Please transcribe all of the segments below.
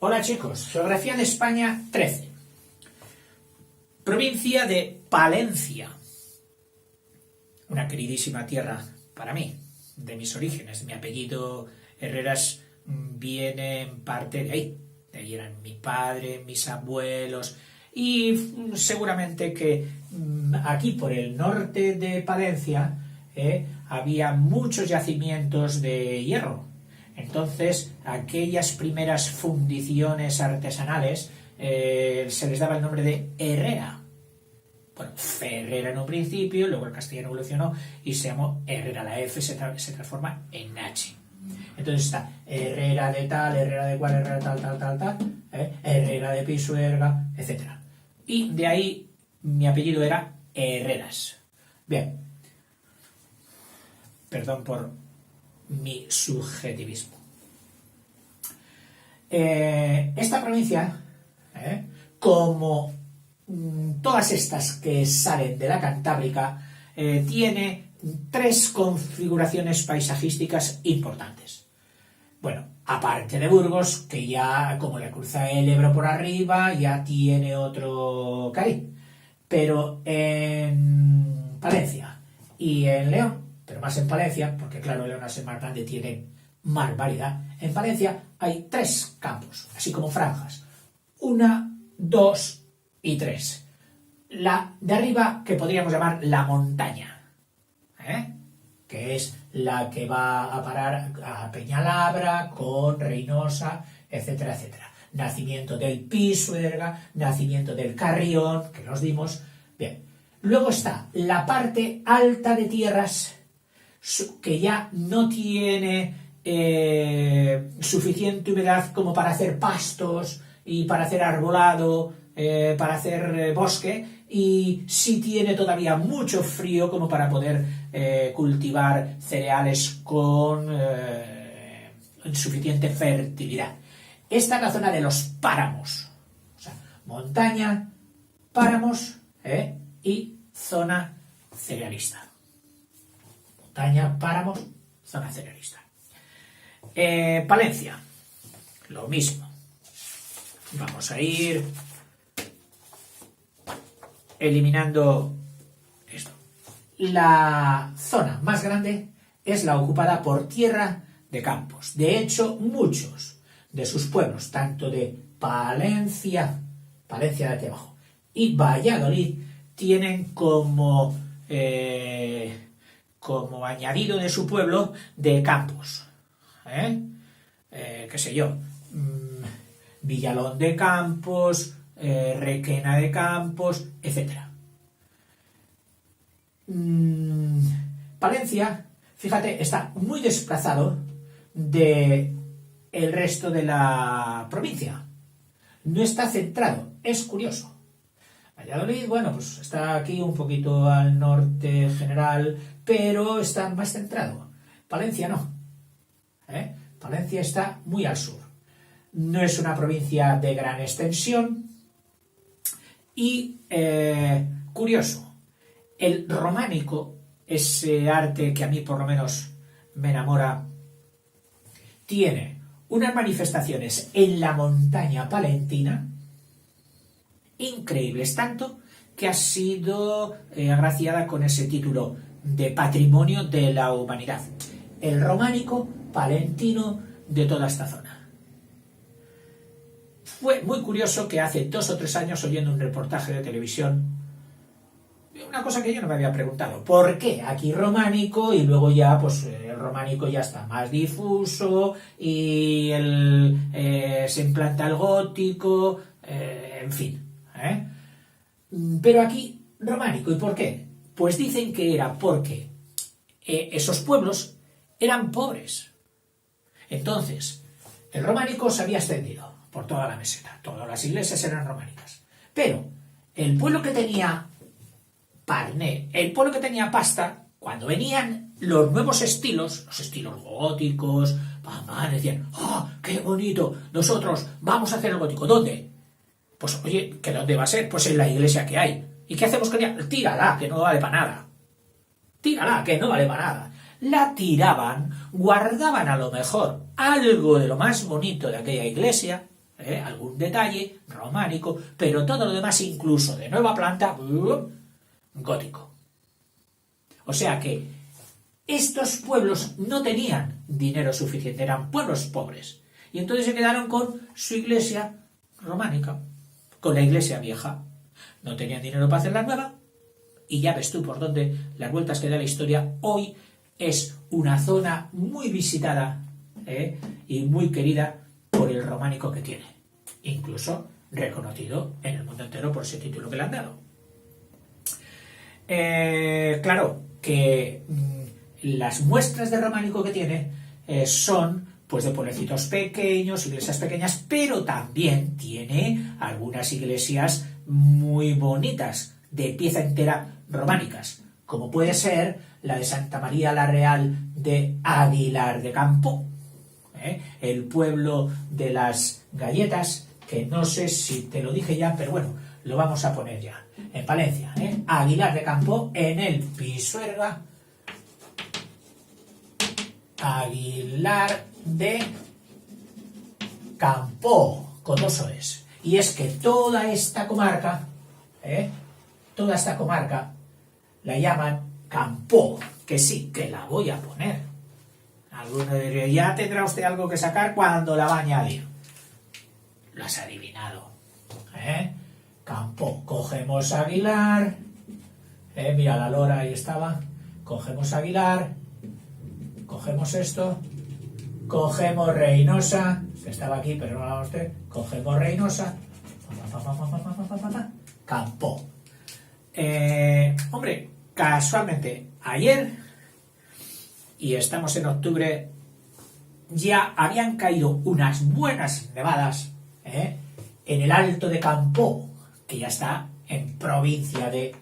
Hola chicos, Geografía de España 13. Provincia de Palencia. Una queridísima tierra para mí, de mis orígenes. Mi apellido Herreras viene en parte de ahí. De ahí eran mi padre, mis abuelos. Y seguramente que aquí por el norte de Palencia había muchos yacimientos de hierro. Entonces, aquellas primeras fundiciones artesanales se les daba el nombre de herrera. Bueno, Ferrera en un principio, luego el castellano evolucionó y se llamó Herrera. La F se transforma en H. Entonces está Herrera de tal, Herrera de cual, Herrera de tal, Herrera de Pisuerga, etc. Y de ahí mi apellido era Herreras. Bien. Perdón por mi subjetivismo. Esta provincia, como todas estas que salen de la Cantábrica, tiene tres configuraciones paisajísticas importantes. Bueno, aparte de Burgos, que ya, como le cruza el Ebro por arriba, ya tiene otro cariz. Pero en Palencia y en León, pero más en Palencia, porque claro, León al ser más grande tiene más variedad. En Palencia hay tres campos, así como franjas. 1, 2 y 3. La de arriba, que podríamos llamar la montaña, que es la que va a parar a Peñalabra, con Reynosa, etcétera, etcétera. Nacimiento del Pisuerga, nacimiento del Carrión, que nos dimos. Bien. Luego está la parte alta de tierras, que ya no tiene suficiente humedad como para hacer pastos y para hacer arbolado, para hacer bosque, y sí tiene todavía mucho frío como para poder cultivar cereales con suficiente fertilidad. Esta es la zona de los páramos, o sea, montaña, páramos y zona cerealista. Montaña, páramos, zona cerealista. Palencia, lo mismo. Vamos a ir eliminando esto. La zona más grande es la ocupada por tierra de campos. De hecho, muchos de sus pueblos, tanto de Palencia de aquí abajo, y Valladolid, tienen como añadido de su pueblo de campos. Qué sé yo, Villalón de Campos, Requena de Campos, etc. Palencia, fíjate, está muy desplazado de el resto de la provincia. No está centrado, es curioso. Valladolid, bueno, pues está aquí un poquito al norte general, pero está más centrado. Palencia no. Palencia está muy al sur. No es una provincia de gran extensión. Y, curioso, el románico, ese arte que a mí por lo menos me enamora, tiene unas manifestaciones en la montaña palentina increíbles, tanto que ha sido agraciada con ese título de Patrimonio de la Humanidad. El románico palentino de toda esta zona. Fue muy curioso que hace 2 o 3 años, oyendo un reportaje de televisión, una cosa que yo no me había preguntado: ¿por qué aquí románico y luego ya pues el románico ya está más difuso y se implanta el gótico, en fin, pero aquí románico? ¿Y por qué? Pues dicen que era porque esos pueblos eran pobres. Entonces, el románico se había extendido por toda la meseta, todas las iglesias eran románicas, pero el pueblo que tenía Parné, el pueblo que tenía pasta, cuando venían los nuevos estilos, los estilos góticos, decían: ¡oh, qué bonito! Nosotros vamos a hacer el gótico. ¿Dónde? Pues oye, ¿que dónde va a ser? Pues en la iglesia que hay. ¿Y qué hacemos con ella? Tírala, que no vale para nada. Tírala, que no vale para nada. La tiraban, guardaban a lo mejor algo de lo más bonito de aquella iglesia, algún detalle románico, pero todo lo demás, incluso de nueva planta, gótico. O sea que estos pueblos no tenían dinero suficiente, eran pueblos pobres. Y entonces se quedaron con su iglesia románica, con la iglesia vieja. No tenían dinero para hacer la nueva, y ya ves tú por dónde las vueltas que da la historia. Hoy es una zona muy visitada y muy querida por el románico que tiene. Incluso reconocido en el mundo entero por ese título que le han dado. Claro que las muestras de románico que tiene son pues de pueblecitos pequeños, iglesias pequeñas, pero también tiene algunas iglesias muy bonitas, de pieza entera románicas, como puede ser la de Santa María la Real de Aguilar de Campoo, el pueblo de las galletas, que no sé si te lo dije ya, pero bueno, lo vamos a poner ya, en Palencia, Aguilar de Campoo, en el Pisuerga, Aguilar de Campoo, con 2 o's. Y es que toda esta comarca la llaman Campoo, que sí, que la voy a poner. Alguno diría, ya tendrá usted algo que sacar cuando la va a añadir. Lo has adivinado. Campoo. Cogemos Aguilar. Mira, la lora ahí estaba. Cogemos Aguilar. Cogemos esto. Cogemos Reynosa. Que estaba aquí, pero no la vamos a usted. Cogemos Reynosa. Campoo. Hombre, casualmente, ayer, y estamos en octubre, ya habían caído unas buenas nevadas en el Alto de Campoo, que ya está en provincia de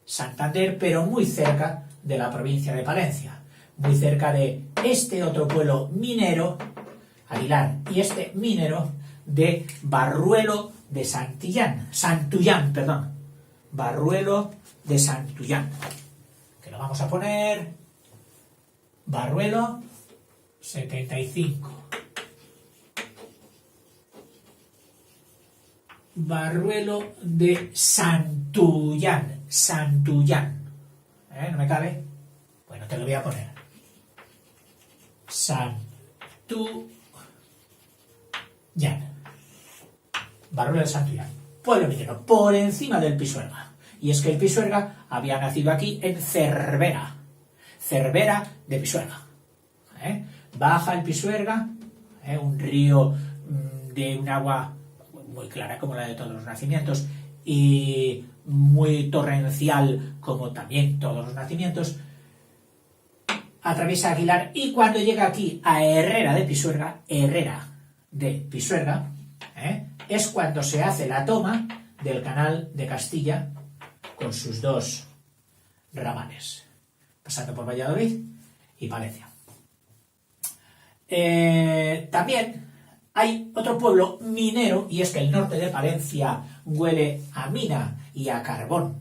Santander, pero muy cerca de la provincia de Palencia, muy cerca de este otro pueblo minero, Aguilar, y este minero de Barruelo de Santullán, Barruelo de Santullán, que lo vamos a poner Barruelo 75. Barruelo de Santullán. ¿No me cabe? Bueno, te lo voy a poner. Santullán. Barruelo de Santullán. Pueblo minero, por encima del Pisuerga. Y es que el Pisuerga había nacido aquí en Cervera de Pisuerga. Baja el Pisuerga, un río de un agua muy clara como la de todos los nacimientos y muy torrencial como también todos los nacimientos, atraviesa Aguilar, y cuando llega aquí a Herrera de Pisuerga, es cuando se hace la toma del canal de Castilla con sus 2 ramales, pasando por Valladolid y Palencia. También hay otro pueblo minero, y es que el norte de Palencia huele a mina y a carbón,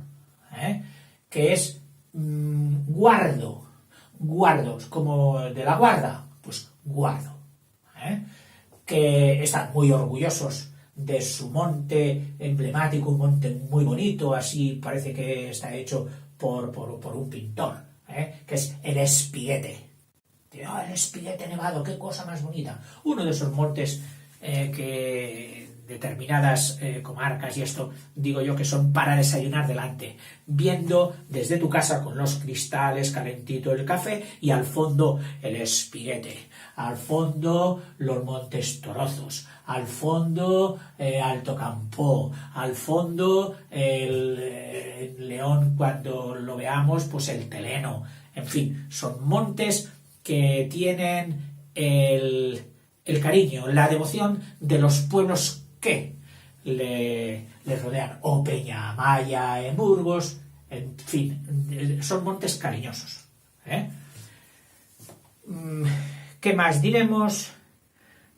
que es Guardos, como de la Guarda, pues Guardo, que están muy orgullosos de su monte emblemático, un monte muy bonito, así parece que está hecho por un pintor, que es el Espiguete. El Espiguete Nevado, qué cosa más bonita. Uno de esos montes que determinadas comarcas y esto, digo yo que son para desayunar delante, viendo desde tu casa con los cristales, calentito el café, y al fondo el Espiguete, al fondo los Montes Torozos, al fondo Alto Campoo, al fondo el León, cuando lo veamos, pues el Teleno. En fin, son montes que tienen el cariño, la devoción de los pueblos que le rodean, o Peñamaya en Burgos, en fin, son montes cariñosos. ¿Qué más diremos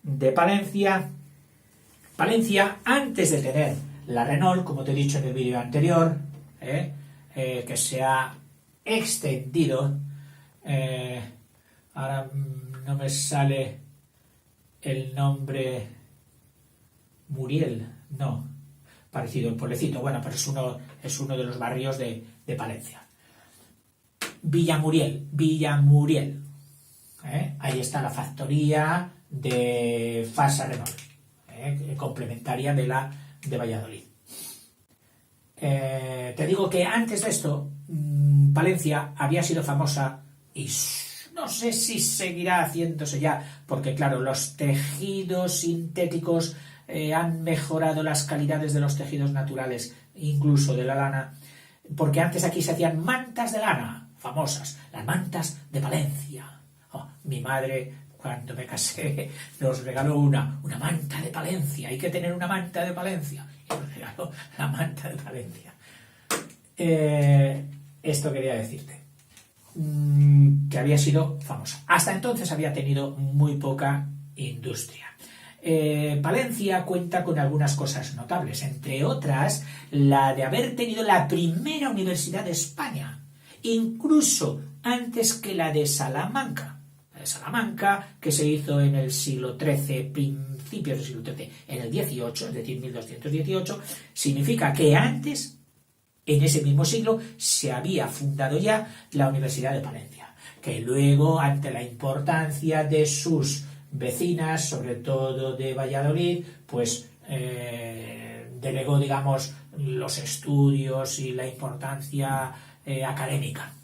de Palencia? Palencia, antes de tener la Renault, como te he dicho en el vídeo anterior, que se ha extendido, ahora no me sale el nombre Muriel, no, parecido el pueblecito, bueno, pero es uno de los barrios de Palencia. Villamuriel, ahí está la factoría de Fasa Renault, complementaria de Valladolid. Te digo que antes de esto, Palencia había sido famosa y no sé si seguirá haciéndose ya, porque claro, los tejidos sintéticos han mejorado las calidades de los tejidos naturales, incluso de la lana, porque antes aquí se hacían mantas de lana, famosas, las mantas de Palencia. Oh, mi madre, cuando me casé, nos regaló una manta de Palencia, hay que tener una manta de Palencia, y nos regaló la manta de Palencia. Esto quería decirte, que había sido famosa. Hasta entonces había tenido muy poca industria. Palencia cuenta con algunas cosas notables, entre otras la de haber tenido la primera universidad de España, incluso antes que la de Salamanca. La de Salamanca, que se hizo en el siglo XIII, principios del siglo XIII, en el XVIII, es decir, 1218, significa que antes, en ese mismo siglo, se había fundado ya la Universidad de Palencia, que luego, ante la importancia de sus vecinas, sobre todo de Valladolid, pues delegó, digamos, los estudios y la importancia académica.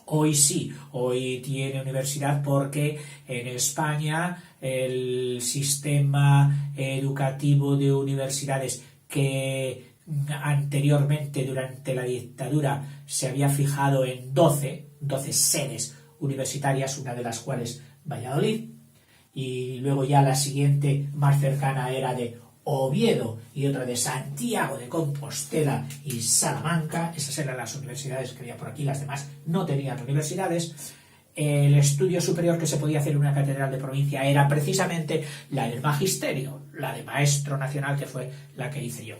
Hoy sí, hoy tiene universidad porque en España el sistema educativo de universidades que anteriormente, durante la dictadura, se había fijado en 12 sedes universitarias, una de las cuales Valladolid, y luego ya la siguiente más cercana era de Oviedo y otra de Santiago de Compostela y Salamanca. Esas eran las universidades que había por aquí, las demás no tenían universidades. El estudio superior que se podía hacer en una catedral de provincia era precisamente la del magisterio, la de maestro nacional, que fue la que hice yo.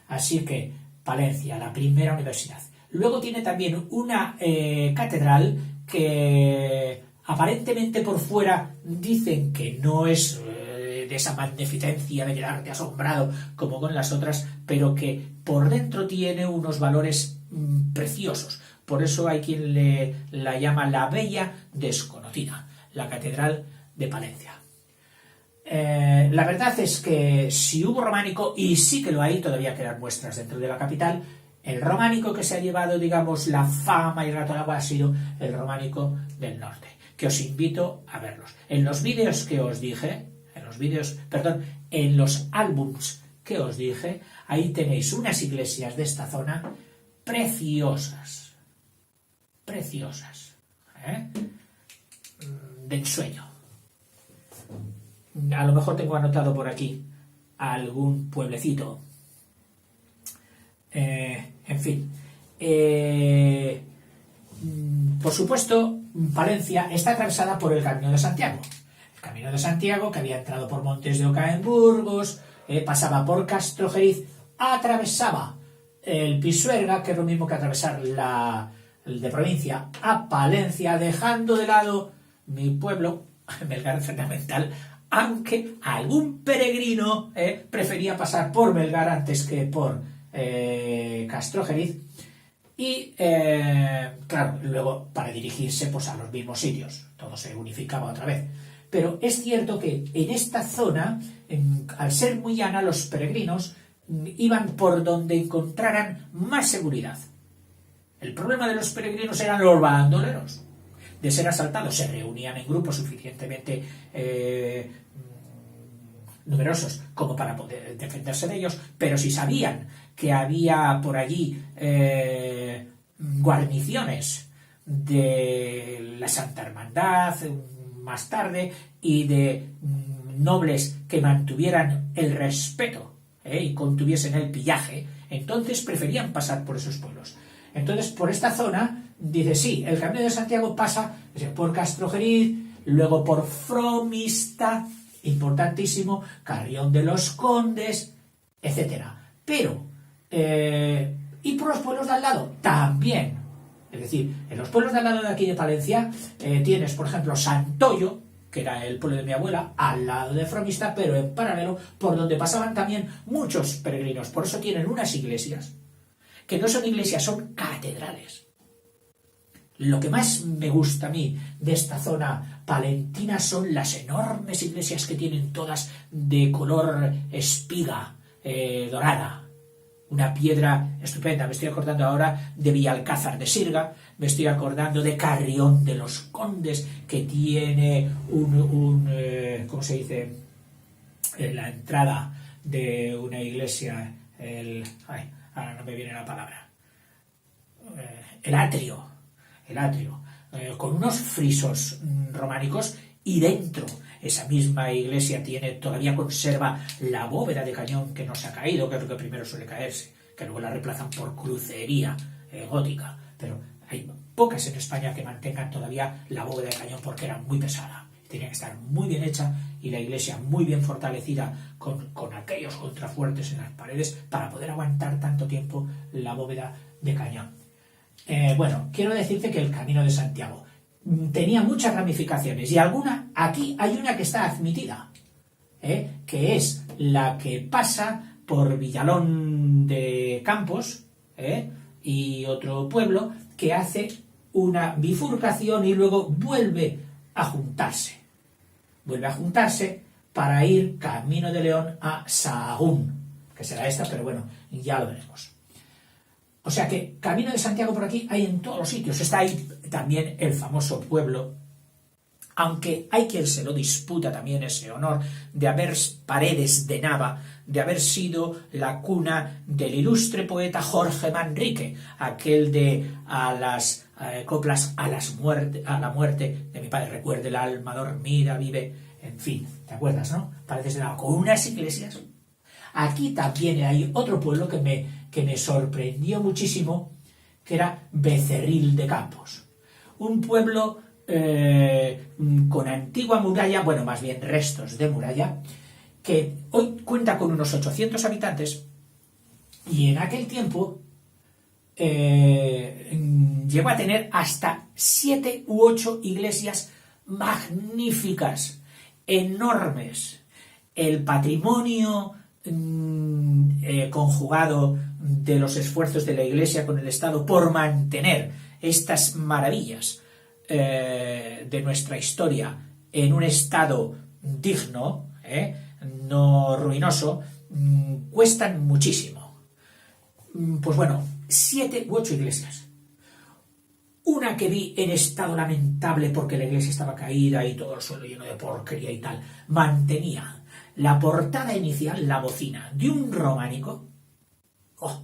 Así que Palencia, la primera universidad. Luego tiene también una catedral que aparentemente por fuera dicen que no es de esa magnificencia de quedarte asombrado como con las otras, pero que por dentro tiene unos valores preciosos. Por eso hay quien la llama la Bella Desconocida, la Catedral de Palencia. La verdad es que si hubo románico, y sí que lo hay, todavía quedan muestras dentro de la capital, el románico que se ha llevado, digamos, la fama y el rato al agua ha sido el románico del norte, que os invito a verlos. En los vídeos que os dije, en los álbums que os dije, ahí tenéis unas iglesias de esta zona preciosas, de ensueño. A lo mejor tengo anotado por aquí algún pueblecito. En fin. Por supuesto, Palencia está atravesada por el Camino de Santiago. El Camino de Santiago, que había entrado por Montes de Oca en Burgos, pasaba por Castrojeriz, atravesaba el Pisuerga, que es lo mismo que atravesar de provincia a Palencia, dejando de lado mi pueblo, Melgar fundamental, aunque algún peregrino prefería pasar por Melgar antes que por Castrojeriz. Y, claro, luego para dirigirse pues, a los mismos sitios, todo se unificaba otra vez. Pero es cierto que en esta zona, al ser muy llana, los peregrinos iban por donde encontraran más seguridad. El problema de los peregrinos eran los bandoleros. De ser asaltados, se reunían en grupos suficientemente numerosos como para poder defenderse de ellos, pero si sabían que había por allí guarniciones de la Santa Hermandad más tarde y de nobles que mantuvieran el respeto y contuviesen el pillaje, entonces preferían pasar por esos pueblos. Entonces, por esta zona, dice, sí, el Camino de Santiago pasa por Castrojeriz, luego por Fromista, importantísimo, Carrión de los Condes, etc. Pero, ¿y por los pueblos de al lado? También. Es decir, en los pueblos de al lado de aquí de Palencia tienes, por ejemplo, Santoyo, que era el pueblo de mi abuela, al lado de Fromista, pero en paralelo, por donde pasaban también muchos peregrinos. Por eso tienen unas iglesias, que no son iglesias, son catedrales. Lo que más me gusta a mí de esta zona palentina son las enormes iglesias que tienen todas de color espiga, dorada. Una piedra estupenda. Me estoy acordando ahora de Villalcázar de Sirga, me estoy acordando de Carrión de los Condes, que tiene ¿cómo se dice? La entrada de una iglesia, ahora no me viene la palabra. El atrio, con unos frisos románicos, y dentro esa misma iglesia todavía conserva la bóveda de cañón que no se ha caído, que es lo que primero suele caerse, que luego la reemplazan por crucería gótica, pero hay pocas en España que mantengan todavía la bóveda de cañón porque era muy pesada, tenía que estar muy bien hecha y la iglesia muy bien fortalecida con aquellos contrafuertes en las paredes para poder aguantar tanto tiempo la bóveda de cañón. Bueno, quiero decirte que el Camino de Santiago tenía muchas ramificaciones y aquí hay una que está admitida, que es la que pasa por Villalón de Campos y otro pueblo, que hace una bifurcación y luego vuelve a juntarse para ir camino de León a Sahagún, que será esta, pero bueno, ya lo veremos. O sea que Camino de Santiago por aquí hay en todos los sitios. Está ahí también el famoso pueblo, aunque hay quien se lo disputa también ese honor de haber Paredes de Nava, de haber sido la cuna del ilustre poeta Jorge Manrique, aquel de a las coplas a la muerte de mi padre, recuerde el alma dormida, vive, en fin, ¿te acuerdas, no? Paredes de Nava, con unas iglesias. Aquí también hay otro pueblo que me sorprendió muchísimo, que era Becerril de Campos. Un pueblo con antigua muralla, bueno, más bien restos de muralla, que hoy cuenta con unos 800 habitantes y en aquel tiempo llegó a tener hasta 7 u 8 iglesias magníficas, enormes. El patrimonio conjugado de los esfuerzos de la Iglesia con el Estado por mantener estas maravillas de nuestra historia en un estado digno, no ruinoso, cuestan muchísimo. Pues bueno, 7 u 8 iglesias. Una que vi en estado lamentable porque la iglesia estaba caída y todo el suelo lleno de porquería y tal, mantenía la portada inicial, la bocina, de un románico. ¡Oh,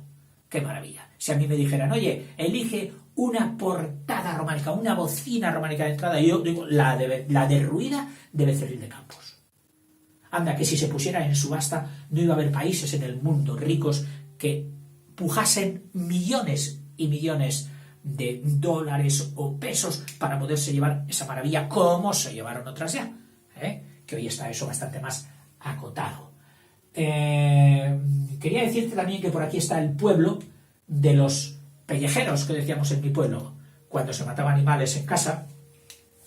qué maravilla! Si a mí me dijeran, oye, elige una portada románica, una bocina románica de entrada, yo digo, la derruida de Becerril de Campos. Anda, que si se pusiera en subasta, no iba a haber países en el mundo ricos que pujasen millones y millones de dólares o pesos para poderse llevar esa maravilla como se llevaron otras ya, que hoy está eso bastante más acotado. Quería decirte también que por aquí está el pueblo de los pellejeros, que decíamos en mi pueblo, cuando se mataban animales en casa,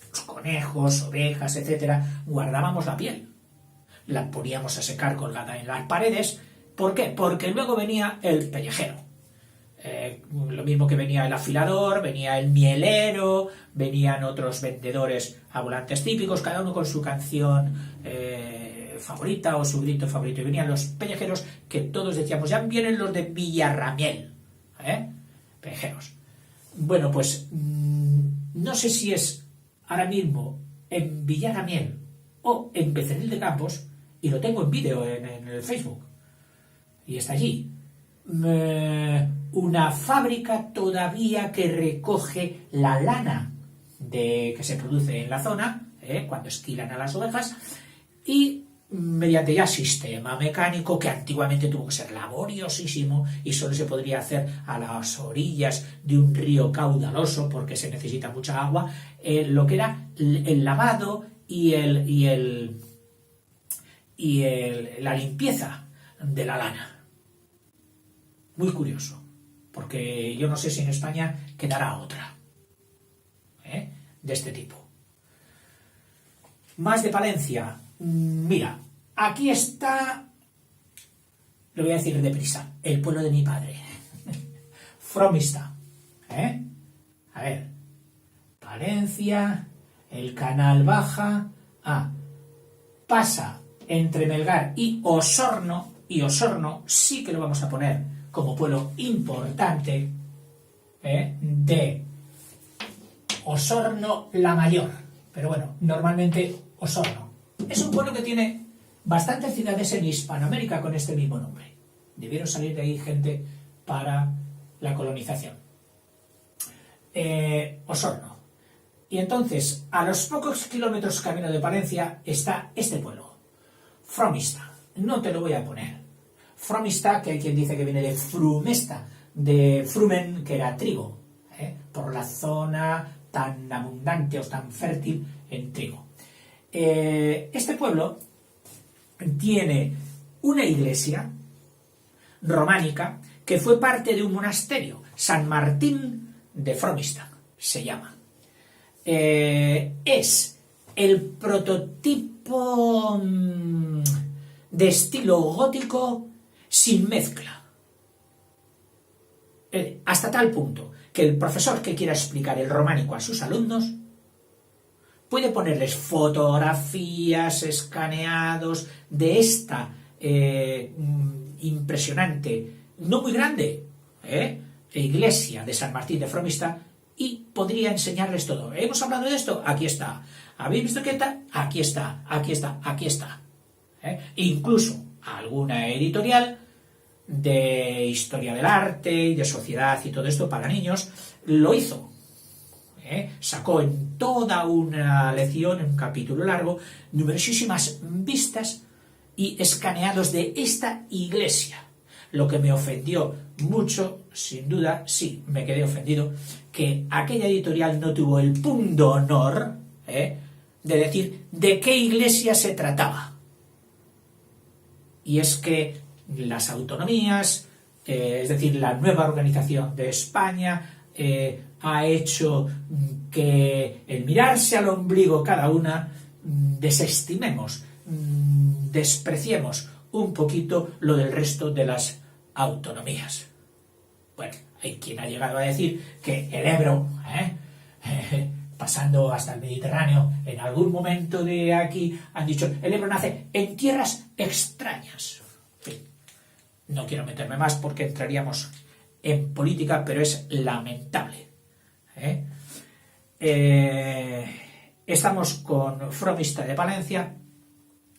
los conejos, ovejas, etcétera, guardábamos la piel, la poníamos a secar colgada en las paredes. ¿Por qué? Porque luego venía el pellejero. Lo mismo que venía el afilador, venía el mielero, venían otros vendedores ambulantes típicos, cada uno con su canción favorita o su grito favorito. Y venían los pellejeros que todos decíamos, ya vienen los de Villarramiel, pellejeros. Bueno, pues no sé si es ahora mismo en Villarramiel o en Becerril de Campos, y lo tengo en vídeo en el Facebook, y está allí. Una fábrica todavía que recoge la lana que se produce en la zona, cuando esquilan a las ovejas, y mediante ya sistema mecánico que antiguamente tuvo que ser laboriosísimo y solo se podría hacer a las orillas de un río caudaloso porque se necesita mucha agua, lo que era el lavado y la limpieza de la lana. Muy curioso, porque yo no sé si en España quedará otra de este tipo. Más de Palencia. Mira, aquí está, lo voy a decir deprisa, el pueblo de mi padre. Fromista. A ver, Palencia, el canal baja, pasa entre Melgar y Osorno sí que lo vamos a poner como pueblo importante, de Osorno la Mayor, pero bueno, normalmente Osorno. Es un pueblo que tiene bastantes ciudades en Hispanoamérica con este mismo nombre. Debieron salir de ahí gente para la colonización. Osorno. Y entonces, a los pocos kilómetros camino de Palencia está este pueblo, Fromista. No te lo voy a poner. Fromista, que hay quien dice que viene de frumesta, de frumen, que era trigo, por la zona tan abundante o tan fértil en trigo. Este pueblo tiene una iglesia románica que fue parte de un monasterio, San Martín de Fromista se llama. Es el prototipo de estilo gótico sin mezcla. Hasta tal punto que el profesor que quiera explicar el románico a sus alumnos puede ponerles fotografías, escaneados de esta impresionante, no muy grande, iglesia de San Martín de Fromista, y podría enseñarles todo. ¿Hemos hablado de esto? Aquí está. ¿Habéis visto qué tal? Aquí está, aquí está, aquí está. Incluso alguna editorial de historia del arte y de sociedad y todo esto para niños lo hizo. Sacó en toda una lección, en un capítulo largo, numerosísimas vistas y escaneados de esta iglesia. Lo que me ofendió mucho, sin duda, sí, me quedé ofendido, que aquella editorial no tuvo el punto honor de decir de qué iglesia se trataba. Y es que las autonomías, es decir, la nueva organización de España, ha hecho que el mirarse al ombligo cada una desestimemos, despreciemos un poquito lo del resto de las autonomías. Bueno, hay quien ha llegado a decir que el Ebro, pasando hasta el Mediterráneo, en algún momento de aquí han dicho, el Ebro nace en tierras extrañas. En fin, no quiero meterme más porque entraríamos en política, pero es lamentable. Estamos con Fromista de Palencia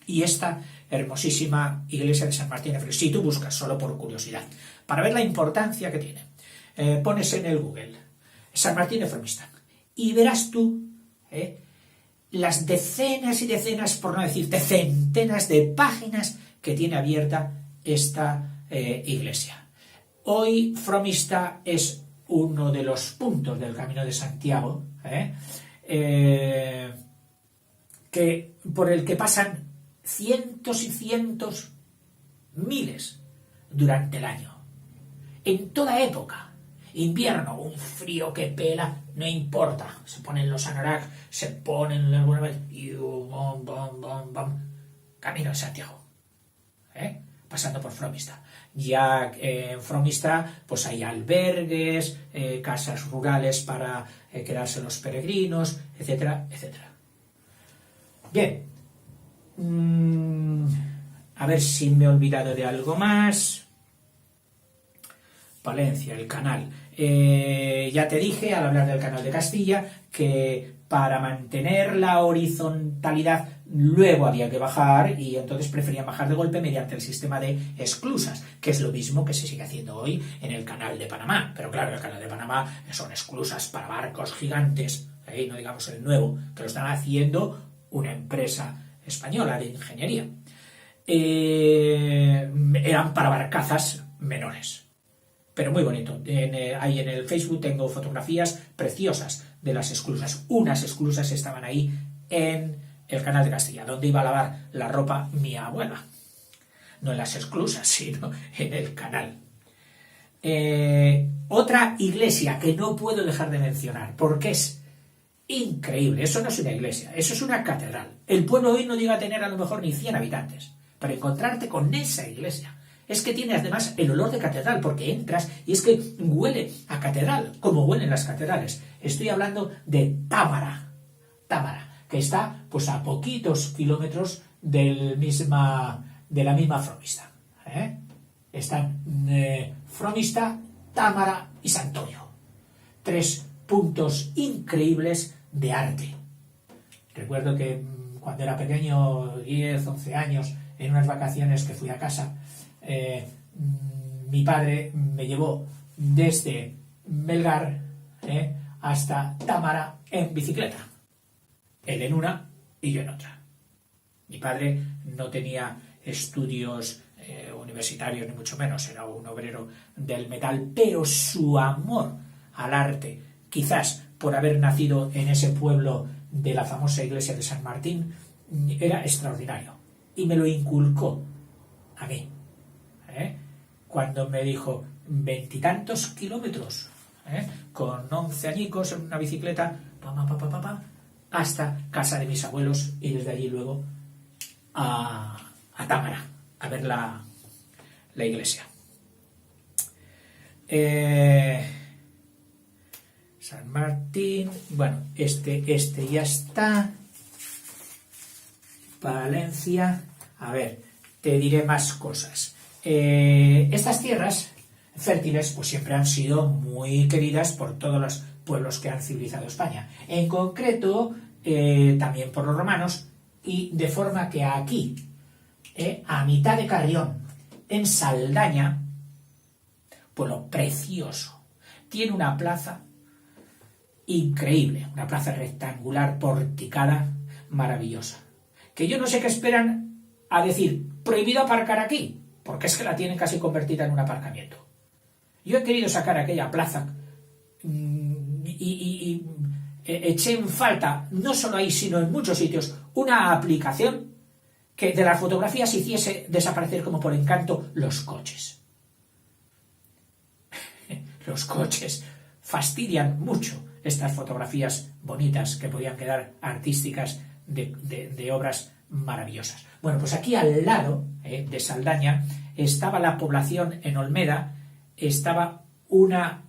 y esta hermosísima iglesia de San Martín de Fromista. Si tú buscas, solo por curiosidad, para ver la importancia que tiene, pones en el Google San Martín de Fromista y verás tú las decenas y decenas, por no decirte centenas de páginas que tiene abierta esta iglesia. Hoy Fromista es uno de los puntos del Camino de Santiago, por el que pasan cientos y cientos, miles, durante el año. En toda época. Invierno, un frío que pela, no importa. Se ponen los anoraks, se ponen alguna vez y bom, bom, bom, bom. Camino de Santiago. Pasando por Fromista. Ya en Fromista pues hay albergues, casas rurales para quedarse los peregrinos, etcétera, etcétera. Bien. A ver si me he olvidado de algo más. Palencia, el canal. Ya te dije al hablar del canal de Castilla que para mantener la horizontalidad luego había que bajar y entonces preferían bajar de golpe mediante el sistema de esclusas, que es lo mismo que se sigue haciendo hoy en el canal de Panamá. Pero claro, el canal de Panamá son esclusas para barcos gigantes, no digamos el nuevo, que lo están haciendo una empresa española de ingeniería. Eran para barcazas menores. Pero muy bonito. Ahí en el Facebook tengo fotografías preciosas de las esclusas. Unas esclusas estaban ahí en el canal de Castilla, donde iba a lavar la ropa mi abuela. No en las esclusas, sino en el canal. Otra iglesia que no puedo dejar de mencionar, porque es increíble. Eso no es una iglesia, eso es una catedral. El pueblo hoy no llega a tener a lo mejor ni 100 habitantes. Para encontrarte con esa iglesia, es que tiene además el olor de catedral, porque entras y es que huele a catedral, como huelen las catedrales. Estoy hablando de Támara, que está pues a poquitos kilómetros de la misma Fromista. Están Fromista, Támara y Santoyo. 3 puntos increíbles de arte. Recuerdo que cuando era pequeño, 10, 11 años, en unas vacaciones que fui a casa, mi padre me llevó desde Melgar hasta Támara en bicicleta. Él en una y yo en otra. Mi padre no tenía estudios universitarios, ni mucho menos, era un obrero del metal, pero su amor al arte, quizás por haber nacido en ese pueblo de la famosa iglesia de San Martín, era extraordinario. Y me lo inculcó a mí. Cuando me dijo 20 y tantos kilómetros, con 11 añicos en una bicicleta, hasta casa de mis abuelos y desde allí luego a Támara, a ver la iglesia. San Martín, bueno, este ya está. Palencia, a ver, te diré más cosas. Estas tierras fértiles pues siempre han sido muy queridas por todos los pueblos que han civilizado España. En concreto, también por los romanos, y de forma que aquí, a mitad de Carrión, en Saldaña, pueblo precioso, tiene una plaza increíble, una plaza rectangular porticada maravillosa. Que yo no sé qué esperan a decir, prohibido aparcar aquí, porque es que la tienen casi convertida en un aparcamiento. Yo he querido sacar aquella plaza y eché en falta, no solo ahí, sino en muchos sitios, una aplicación que de las fotografías hiciese desaparecer como por encanto los coches. Los coches fastidian mucho estas fotografías bonitas que podían quedar artísticas de obras maravillosas. Bueno, pues aquí al lado de Saldaña estaba la población en Olmeda, estaba una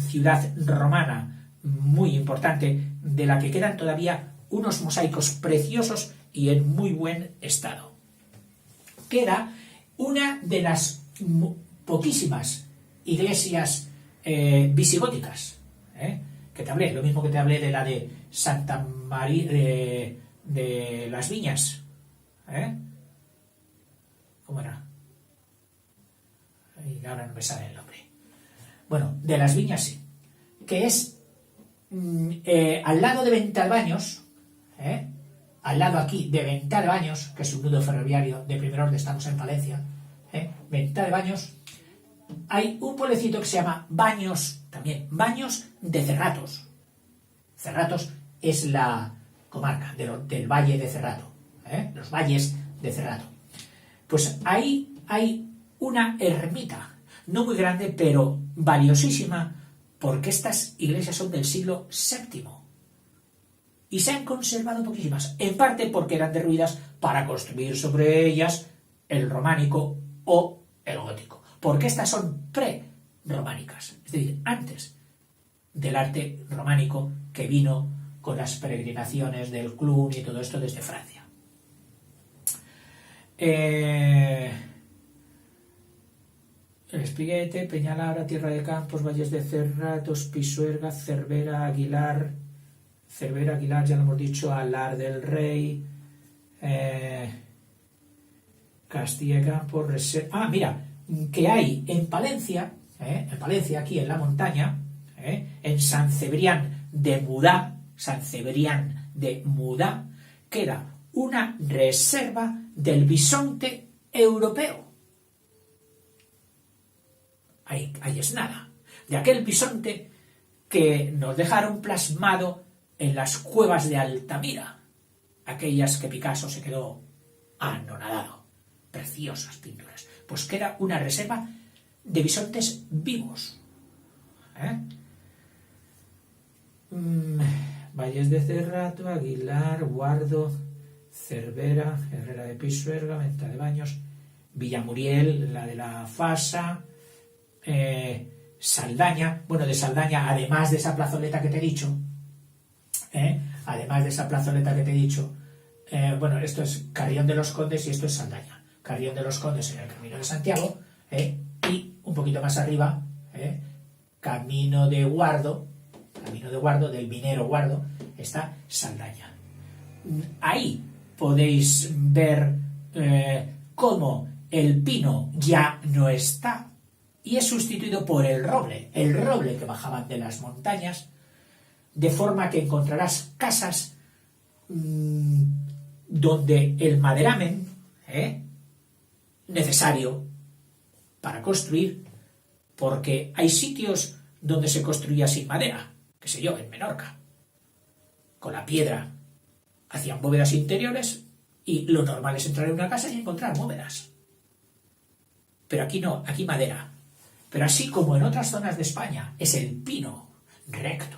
ciudad romana muy importante, de la que quedan todavía unos mosaicos preciosos y en muy buen estado. Queda una de las poquísimas iglesias visigóticas, que te hablé, lo mismo que te hablé de la de Santa María de las Viñas, ¿cómo era? Y ahora no me sale el nombre. Bueno, de las Viñas sí, que es al lado de Ventalbaños, al lado aquí de Ventalbaños, que es un nudo ferroviario de primer orden, estamos en Palencia, Ventalbaños, hay un pueblecito que se llama Baños, también, Baños de Cerratos. Cerratos es la comarca del Valle de Cerrato, los valles de Cerrato. Pues ahí hay una ermita, no muy grande, pero valiosísima, porque estas iglesias son del siglo VII y se han conservado poquísimas, en parte porque eran derruidas para construir sobre ellas el románico o el gótico, porque estas son pre-románicas, es decir, antes del arte románico que vino con las peregrinaciones del Cluny y todo esto desde Francia. El Espiguete, Peñalara, Tierra de Campos, Valles de Cerratos, Pisuerga, Cervera, Aguilar, ya lo hemos dicho, Alar del Rey, Castilla y Campos, mira, que hay en Palencia, aquí en la montaña, en San Cebrián de Mudá, queda una reserva del bisonte europeo. Ahí es nada. De aquel bisonte que nos dejaron plasmado en las cuevas de Altamira, aquellas que Picasso se quedó anonadado. Preciosas pinturas. Pues queda una reserva de bisontes vivos. Valles de Cerrato, Aguilar, Guardo, Cervera, Herrera de Pisuerga, Venta de Baños, Villamuriel, la de la Fasa, Saldaña. Bueno, de Saldaña, además de esa plazoleta que te he dicho, bueno, esto es Carrión de los Condes y esto es Saldaña. Carrión de los Condes en el Camino de Santiago, y un poquito más arriba, Camino de Guardo, del minero Guardo, está Saldaña. Ahí podéis ver cómo el pino ya no está y es sustituido por el roble que bajaban de las montañas, de forma que encontrarás casas donde el maderamen necesario para construir, porque hay sitios donde se construía sin madera, qué sé yo, en Menorca, con la piedra hacían bóvedas interiores y lo normal es entrar en una casa y encontrar bóvedas. Pero aquí no, aquí madera. Pero así como en otras zonas de España es el pino recto,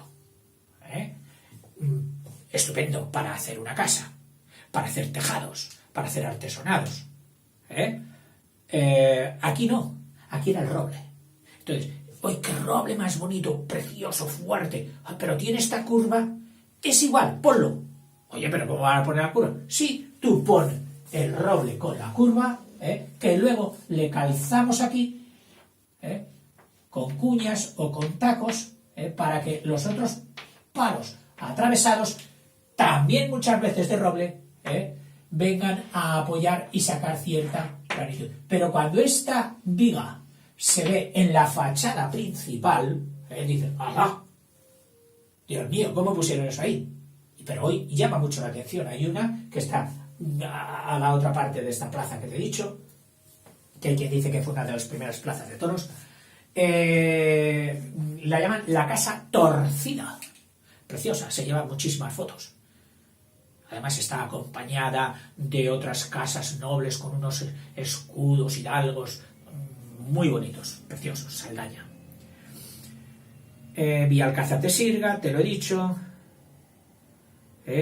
estupendo para hacer una casa, para hacer tejados, para hacer artesonados. Aquí no, aquí era el roble. Entonces, ¡ay, qué roble más bonito, precioso, fuerte! Pero tiene esta curva, es igual, ponlo. Oye, pero ¿cómo van a poner la curva? Sí, tú pon el roble con la curva, que luego le calzamos aquí, con cuñas o con tacos, para que los otros palos atravesados, también muchas veces de roble, vengan a apoyar y sacar cierta planitud. Pero cuando esta viga se ve en la fachada principal, dicen, ¡ajá! Dios mío, ¿cómo pusieron eso ahí? Pero hoy llama mucho la atención. Hay una que está a la otra parte de esta plaza que te he dicho, que hay quien dice que fue una de las primeras plazas de toros. La llaman la Casa Torcida. Preciosa, se llevan muchísimas fotos. Además está acompañada de otras casas nobles con unos escudos hidalgos muy bonitos, preciosos, Saldaña. Villalcázar de Sirga, te lo he dicho.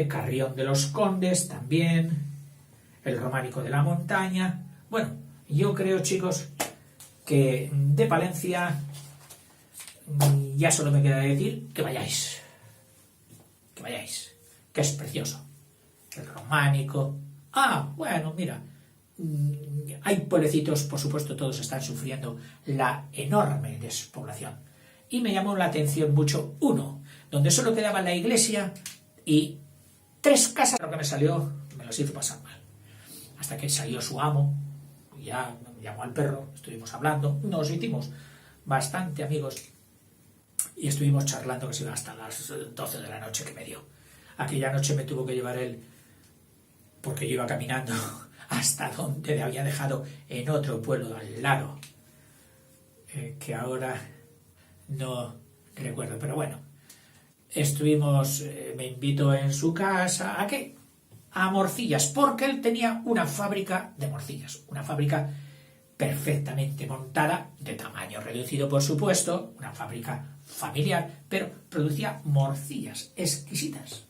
Carrión de los Condes también, el Románico de la Montaña. Bueno, yo creo, chicos, que de Palencia ya solo me queda decir que vayáis, que es precioso. El Románico. Bueno, mira, hay pueblecitos, por supuesto, todos están sufriendo la enorme despoblación. Y me llamó la atención mucho uno, donde solo quedaba la iglesia y 3 casas. Lo que me salió, me los hizo pasar mal. Hasta que salió su amo, ya llamó al perro, estuvimos hablando, nos hicimos bastante amigos y estuvimos charlando que se iba hasta las 12 de la noche que me dio. Aquella noche me tuvo que llevar él, porque yo iba caminando hasta donde le había dejado en otro pueblo de al lado, que ahora no recuerdo, pero bueno. Estuvimos, me invitó en su casa, ¿a qué? A morcillas, porque él tenía una fábrica de morcillas, una fábrica perfectamente montada, de tamaño reducido por supuesto, una fábrica familiar, pero producía morcillas exquisitas.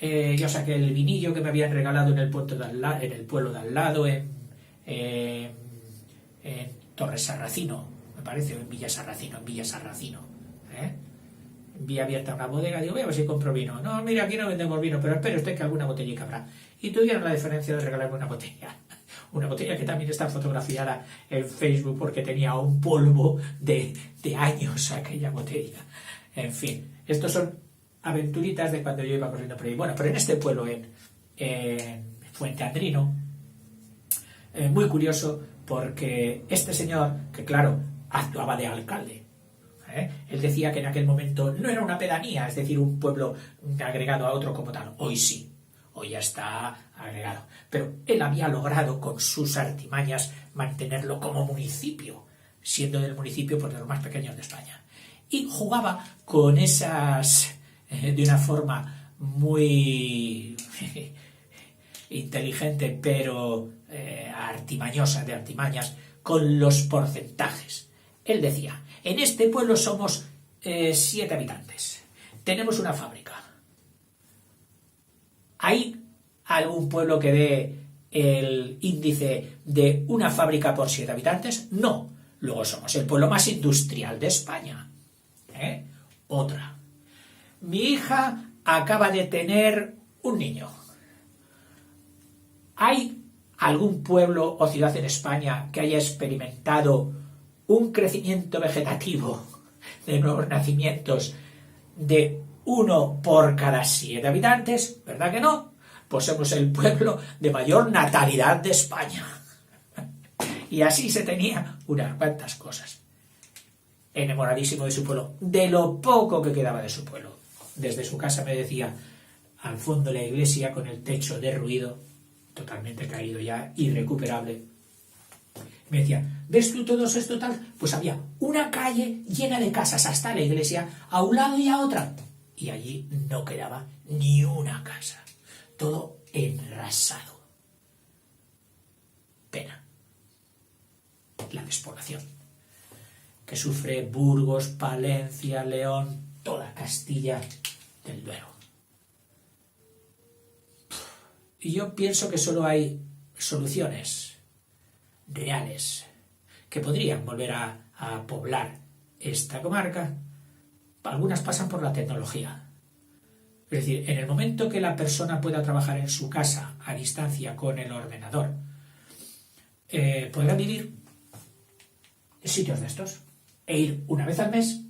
Yo saqué el vinillo que me habían regalado en el pueblo de al lado, en Torres Sarracino, me parece, o en Villa Sarracino. Vi abierta una bodega, digo, voy a ver si compro vino. No, mira, aquí no vendemos vino, pero espere usted que alguna botellita habrá. Y tuvieron la diferencia de regalarme una botella que también está fotografiada en Facebook porque tenía un polvo de años aquella botella. En fin, estos son aventuritas de cuando yo iba corriendo por ahí. Bueno, pero en este pueblo, en Fuente Andrino, muy curioso, porque este señor, que claro, actuaba de alcalde, él decía que en aquel momento no era una pedanía, es decir, un pueblo agregado a otro como tal. Hoy sí, hoy ya está agregado. Pero él había logrado con sus artimañas mantenerlo como municipio, siendo el municipio pues, de los más pequeños de España. Y jugaba con esas, de una forma muy inteligente, pero artimañosa, de artimañas, con los porcentajes. Él decía, en este pueblo somos 7 habitantes. Tenemos una fábrica. ¿Hay algún pueblo que dé el índice de una fábrica por 7 habitantes? No. Luego somos el pueblo más industrial de España. Otra. Mi hija acaba de tener un niño. ¿Hay algún pueblo o ciudad en España que haya experimentado un crecimiento vegetativo de nuevos nacimientos de 1 por cada 7 habitantes? ¿Verdad que no? Pues somos el pueblo de mayor natalidad de España. Y así se tenía unas cuantas cosas. Enamoradísimo de su pueblo, de lo poco que quedaba de su pueblo. Desde su casa me decía, al fondo de la iglesia con el techo derruido, totalmente caído ya, irrecuperable. Me decía, ¿ves tú todo esto tal? Pues había una calle llena de casas hasta la iglesia, a un lado y a otra. Y allí no quedaba ni una casa. Todo enrasado. Pena. La despoblación que sufre Burgos, Palencia, León, toda Castilla del Duero. Y yo pienso que solo hay soluciones reales que podrían volver a poblar esta comarca. Algunas pasan por la tecnología. Es decir, en el momento que la persona pueda trabajar en su casa a distancia con el ordenador, podrá vivir en sitios de estos e ir una vez al mes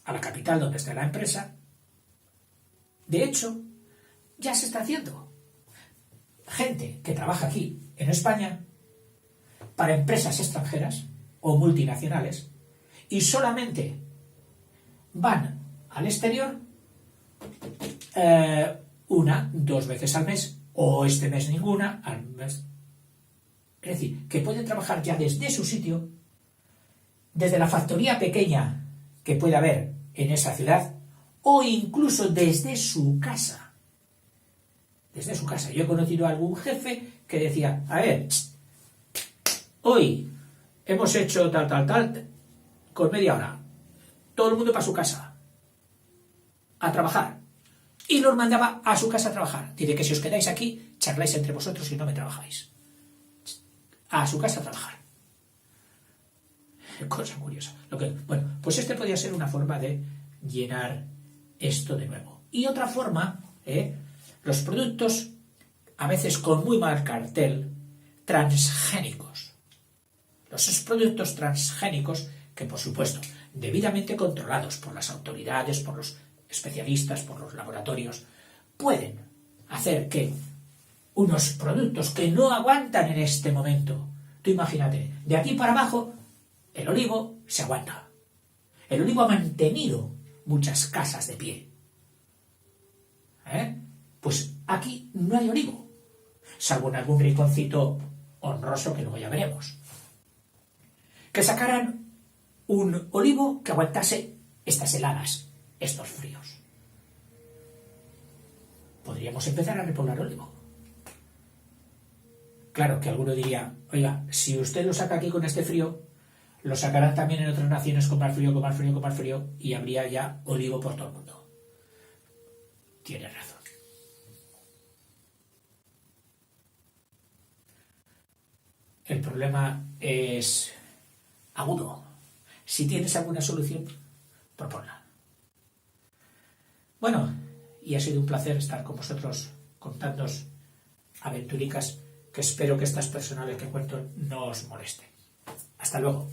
a la capital donde está la empresa. De hecho, ya se está haciendo. Gente que trabaja aquí en España para empresas extranjeras o multinacionales y solamente van al exterior 1-2 veces al mes, o este mes ninguna al mes. Es decir, que pueden trabajar ya desde su sitio, desde la factoría pequeña que pueda haber en esa ciudad, o incluso desde su casa. Desde su casa. Yo he conocido a algún jefe que decía, a ver, hoy hemos hecho tal, con media hora. Todo el mundo para su casa. A trabajar. Y los mandaba a su casa a trabajar. Dice que si os quedáis aquí, charláis entre vosotros y no me trabajáis. A su casa a trabajar. Cosa curiosa. Bueno, pues este podría ser una forma de llenar esto de nuevo. Y otra forma, los productos, a veces con muy mal cartel, transgénicos. Los productos transgénicos que, por supuesto, debidamente controlados por las autoridades, por los especialistas, por los laboratorios, pueden hacer que unos productos que no aguantan en este momento, tú imagínate, de aquí para abajo, el olivo se aguanta. El olivo ha mantenido muchas casas de pie. Pues aquí no hay olivo, salvo en algún rinconcito honroso que luego ya veremos. Que sacaran un olivo que aguantase estas heladas, estos fríos. Podríamos empezar a repoblar olivo. Claro que alguno diría, oiga, si usted lo saca aquí con este frío, lo sacarán también en otras naciones con más frío, con más frío, con más frío, y habría ya olivo por todo el mundo. Tiene razón. El problema es agudo. Si tienes alguna solución, proponla. Bueno, y ha sido un placer estar con vosotros contándoos aventuricas que espero que estas personales que cuento no os molesten. Hasta luego.